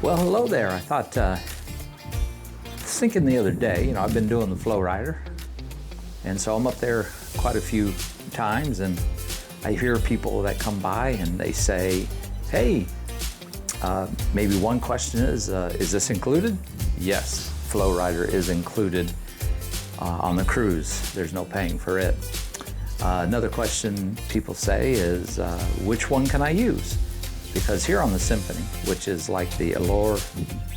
Well, hello there. I thought, thinking the other day, I've been doing the FlowRider, and so I'm up there quite a few times, and I hear people that come by and they say, hey, maybe one question is this included? Yes, FlowRider is included on the cruise. There's no paying for it. Another question people say is, which one can I use? Because here on the Symphony, which is like the Allure,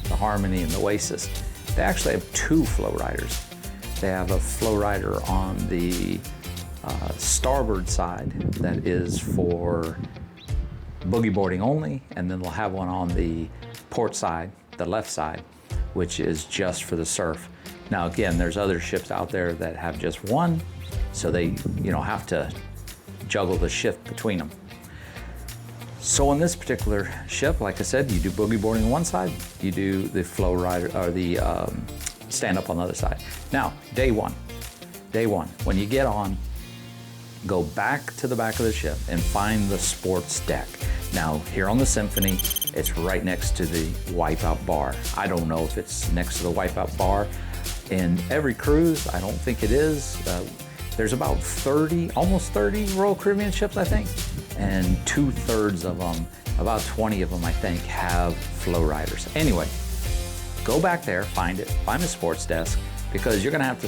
the Harmony, and the Oasis, they actually have two FlowRiders. They have a FlowRider on the starboard side that is for boogie boarding only, and then they'll have one on the port side, the left side, which is just for the surf. Now again, there's other ships out there that have just one, so they have to juggle the shift between them. So on this particular ship, like I said, you do boogie boarding on one side, you do the FlowRider or the stand-up on the other side. Now, day one, when you get on, go back to the back of the ship and find the sports deck. Now, here on the Symphony, it's right next to the wipeout bar. I don't know if it's next to the wipeout bar. In every cruise, I don't think it is. There's about 30, almost 30 Royal Caribbean ships, I think, and 2/3 of them, about 20 of them, I think, have FlowRiders. Anyway, go back there, find it, find the sports desk, because you're gonna have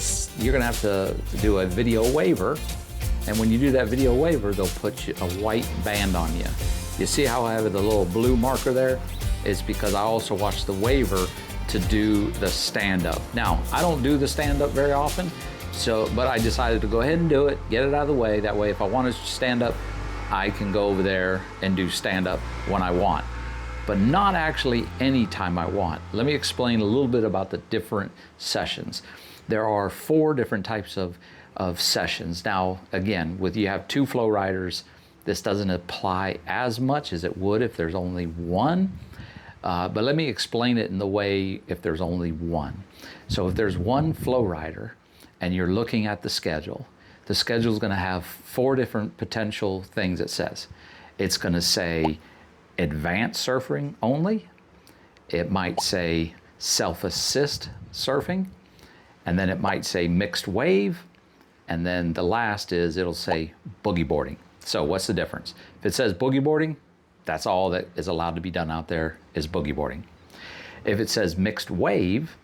to do a video waiver, and when you do that video waiver, they'll put a white band on you. You see how I have the little blue marker there? It's because I also watch the waiver to do the stand-up. Now, I don't do the stand-up very often, but I decided to go ahead and do it, get it out of the way. That way, if I want to stand up, I can go over there and do stand-up when I want, but not actually anytime I want. Let me explain a little bit about the different sessions. There are 4 different types of sessions. Now, again, you have 2 FlowRiders, this doesn't apply as much as it would if there's only one, but let me explain it in the way if there's only one. So if there's one FlowRider and you're looking at the schedule is going to have 4 different potential things it says. It's going to say advanced surfing only. It might say self-assist surfing, and then it might say mixed wave, and then the last is it'll say boogie boarding. So what's the difference? If it says boogie boarding, that's all that is allowed to be done out there is boogie boarding. If it says mixed wave,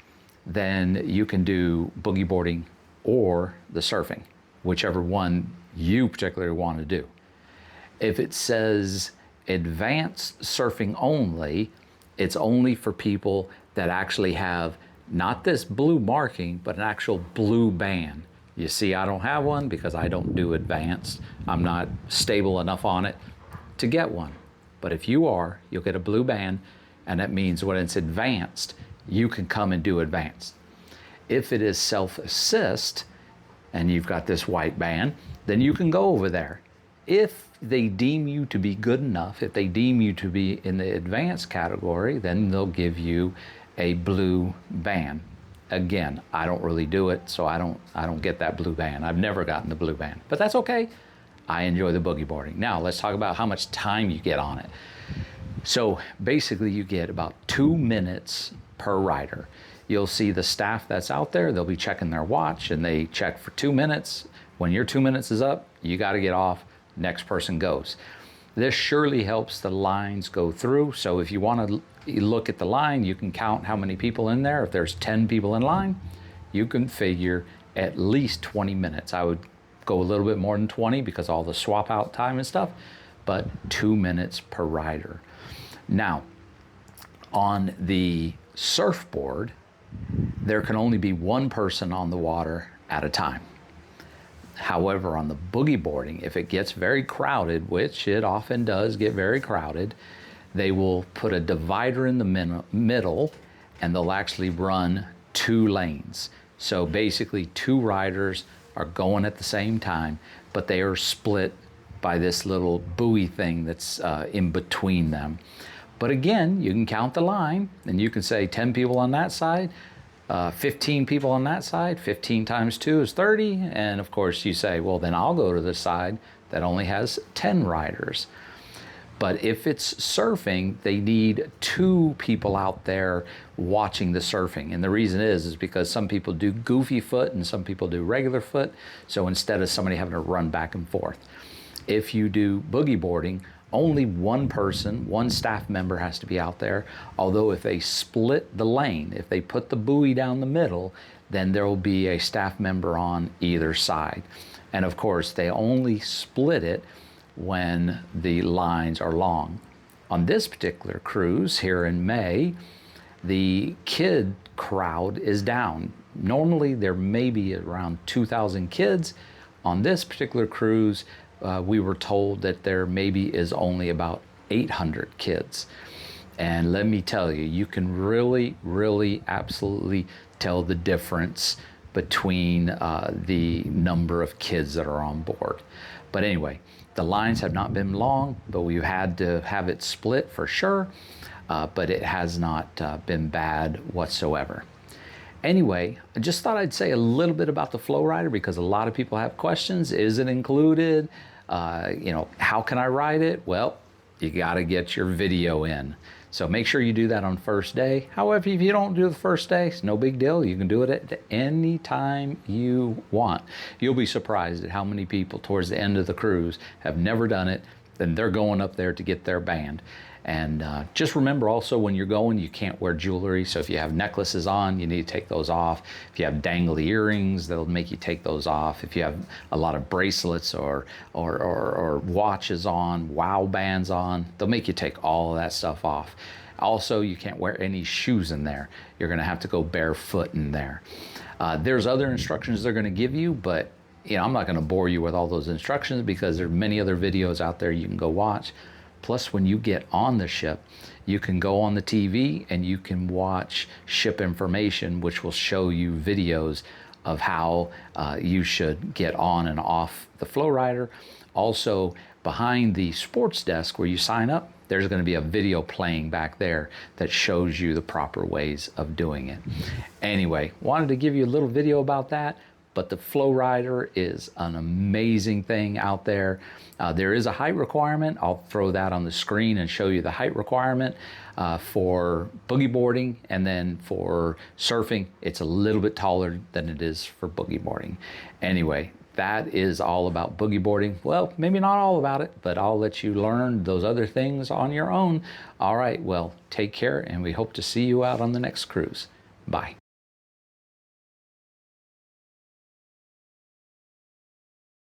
then you can do boogie boarding or the surfing, whichever one you particularly want to do. If it says advanced surfing only, it's only for people that actually have not this blue marking, but an actual blue band. You see, I don't have one because I don't do advanced. I'm not stable enough on it to get one. But if you are, you'll get a blue band, and that means when it's advanced, you can come and do advanced. If it is self-assist, and you've got this white band, then you can go over there. If they deem you to be good enough, if they deem you to be in the advanced category, then they'll give you a blue band. Again, I don't really do it, so I don't get that blue band. I've never gotten the blue band, but that's okay. I enjoy the boogie boarding. Now let's talk about how much time you get on it. So basically you get about 2 minutes per rider. You'll see the staff that's out there, they'll be checking their watch, and they check for 2 minutes. When your 2 minutes is up, you gotta get off, next person goes. This surely helps the lines go through, so if you wanna look at the line, you can count how many people in there. If there's 10 people in line, you can figure at least 20 minutes. I would go a little bit more than 20 because all the swap out time and stuff, but 2 minutes per rider. Now, on the surfboard, there can only be one person on the water at a time. However, on the boogie boarding, if it gets very crowded, which it often does get very crowded, they will put a divider in the middle, and they'll actually run 2 lanes. So basically 2 riders are going at the same time, but they are split by this little buoy thing that's in between them. But again, you can count the line, and you can say 10 people on that side, 15 people on that side. 15 times 2 is 30, and of course you say, well, then I'll go to the side that only has 10 riders. But if it's surfing, they need 2 people out there watching the surfing. And the reason is because some people do goofy foot and some people do regular foot. So instead of somebody having to run back and forth. If you do boogie boarding, only one person, one staff member has to be out there. Although if they split the lane, if they put the buoy down the middle, then there will be a staff member on either side. And of course, they only split it when the lines are long. On this particular cruise here in May, the kid crowd is down. Normally there may be around 2,000 kids. On this particular cruise, we were told that there maybe is only about 800 kids. And let me tell you, you can really absolutely tell the difference between the number of kids that are on board. But anyway, the lines have not been long, but we've had to have it split for sure, but it has not been bad whatsoever. Anyway, I just thought I'd say a little bit about the FlowRider because a lot of people have questions. Is it included? How can I ride it? Well, you gotta get your video in. So make sure you do that on first day. However, if you don't do the first day, it's no big deal. You can do it at any time you want. You'll be surprised at how many people towards the end of the cruise have never done it, then they're going up there to get their band. And just remember also when you're going, you can't wear jewelry. So if you have necklaces on, you need to take those off. If you have dangly earrings, they'll make you take those off. If you have a lot of bracelets or watches on, wow bands on, they'll make you take all of that stuff off. Also, you can't wear any shoes in there. You're gonna have to go barefoot in there. There's other instructions they're gonna give you, but I'm not gonna bore you with all those instructions because there are many other videos out there you can go watch. Plus, when you get on the ship, you can go on the TV and you can watch ship information, which will show you videos of how you should get on and off the FlowRider. Also, behind the sports desk where you sign up, there's going to be a video playing back there that shows you the proper ways of doing it. Anyway, wanted to give you a little video about that. But the FlowRider is an amazing thing out there. There is a height requirement. I'll throw that on the screen and show you the height requirement for boogie boarding, and then for surfing, it's a little bit taller than it is for boogie boarding. Anyway, that is all about boogie boarding. Well, maybe not all about it, but I'll let you learn those other things on your own. All right, well, take care, and we hope to see you out on the next cruise. Bye.